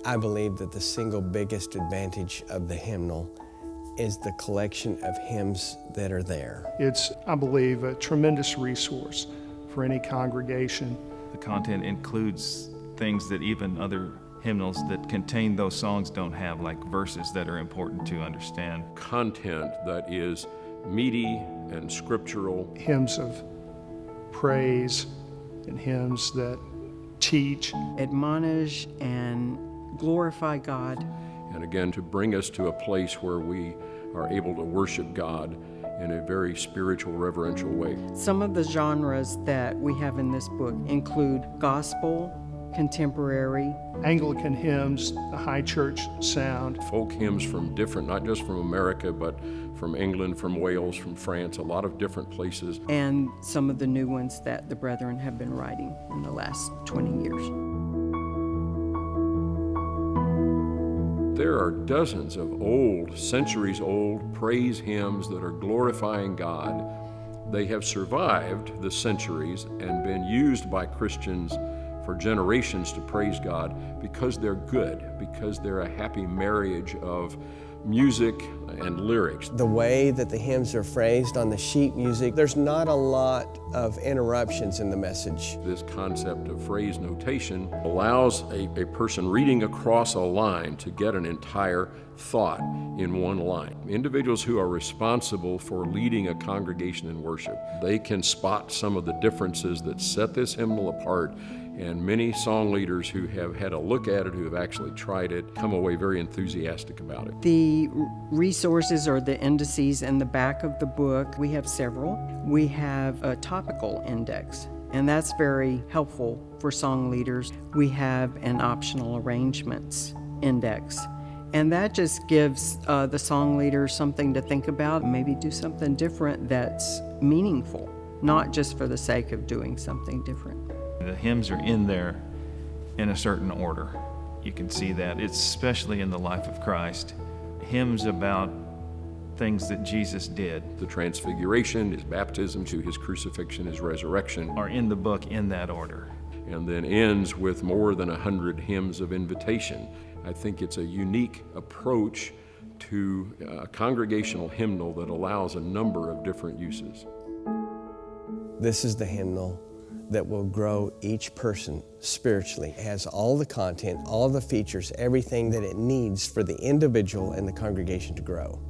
I believe that the single biggest advantage of the hymnal is the collection of hymns that are there. It's, I believe, a tremendous resource for any congregation. The content includes things that even other hymnals that contain those songs don't have, like verses that are important to understand. Content that is meaty and scriptural. Hymns of praise and hymns that teach, admonish, and glorify God. And again, to bring us to a place where we are able to worship God in a very spiritual, reverential way. Some of the genres that we have in this book include gospel, contemporary, Anglican hymns, the high church sound, folk hymns from different, not just from America, but from England, from Wales, from France, a lot of different places. and some of the new ones that the brethren have been writing in the last 20 years. There are dozens of old, centuries-old praise hymns that are glorifying God. They have survived the centuries and been used by Christians for generations to praise God because they're good, because they're a happy marriage of music and lyrics. The way that the hymns are phrased on the sheet music, there's not a lot of interruptions in the message. This concept of phrase notation allows a person reading across a line to get an entire thought in one line. Individuals who are responsible for leading a congregation in worship, they can spot some of the differences that set this hymnal apart, and many song leaders who have had a look at it, who have actually tried it, come away very enthusiastic about it. The resources or the indices in the back of the book, we have several. We have a topical index, and that's very helpful for song leaders. We have an optional arrangements index, and that just gives the song leader something to think about, maybe do something different that's meaningful, not just for the sake of doing something different. The hymns are in there in a certain order. You can see that, it's especially in the life of Christ. Hymns about things that Jesus did The Transfiguration, his baptism, to his crucifixion, his resurrection, are in the book in that order. and then ends with more than 100 hymns of invitation. I think it's a unique approach to a congregational hymnal that allows a number of different uses. This is the hymnal that will grow each person spiritually. It has all the content, all the features, everything that it needs for the individual and the congregation to grow.